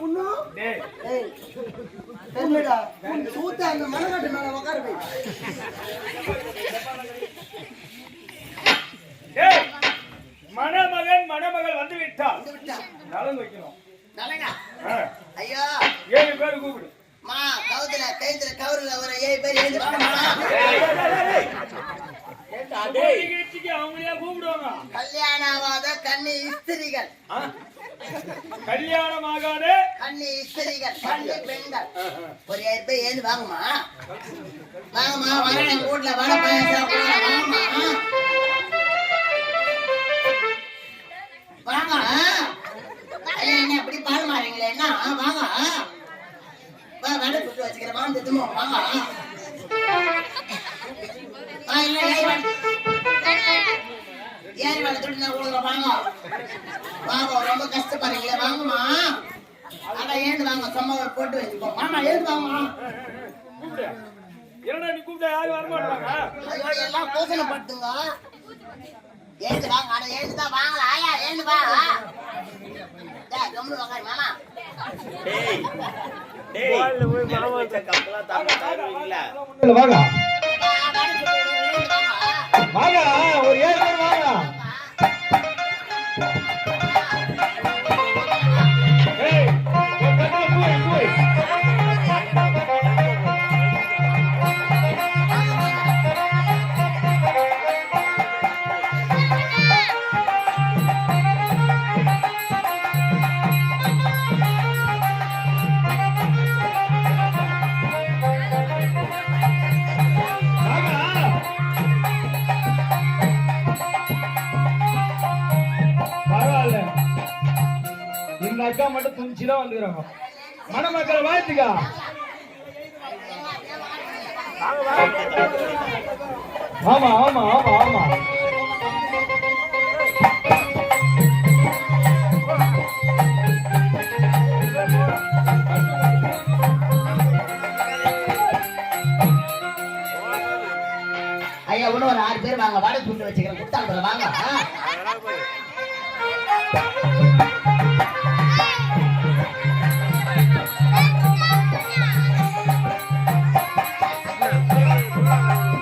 புண்ணு தெரியலடா சூத்த அந்த மனக்காட்டு மேல உட்கார போய் மணமகள் வந்து விட்டால் நலங்கு வைக்கணும். ஐயா 7 பேர் கூப்பிடு. மா கவுத்துல கைத்துல கவர்ல வர 7 பேர் எழுந்து அவங்களே கூப்பிடுவாங்க. கல்யாணமாகாத கன்னி இஸ்திரிகள், கல்யாணமாகாத கன்னி இஸ்திரிகள், கன்னி பெண்கள் ஒரு 7 பேர் எழுந்து வாங்கம்மா. வாங்கம்மா, வர எங்க வீட்டுல வர பாயசம் வாங்கம்மா. வாங்க. என்ன இப்படி பால் மாறீங்களே? என்ன வாங்க, வடை புட்டு வச்சுக்கிறேன். வாழ்ந்துட்டுமோ வாங்க. ஏறி வடை துட்டு கொடுக்குறோம். வாங்க வாங்க, ரொம்ப கஷ்டப்படுறீங்களே வாங்கம்மா. அதான் ஏந்து வாங்க, சும்மா ஒரு போட்டு வச்சுக்கோங்க. ஆமா ஏந்து வாங்கம்மா. நீ கூப்பிட்டா யாரும் வரமாட்டாங்க. ஐயோ எல்லாம் பூசணை படுத்துங்க. ஏந்து வாங்க. அட ஏந்துதான் வாங்கலாம். ஆயா ஏந்து வா. கம்முனு வாங்க மாமா. ஒரு 7 பேர் வாங்க. அக்கா மட்டும் துணிச்சுதான் வந்துக்கிறாங்க. மணமக்கள் வாழ்த்துக்கா. ஆமா ஆமா ஆமா ஆமா. ஐயா இன்னும் ஒரு 6 பேர் வாங்க. வடை சுட்டு வச்சுக்கிறேன். குத்தாங்க வாங்க.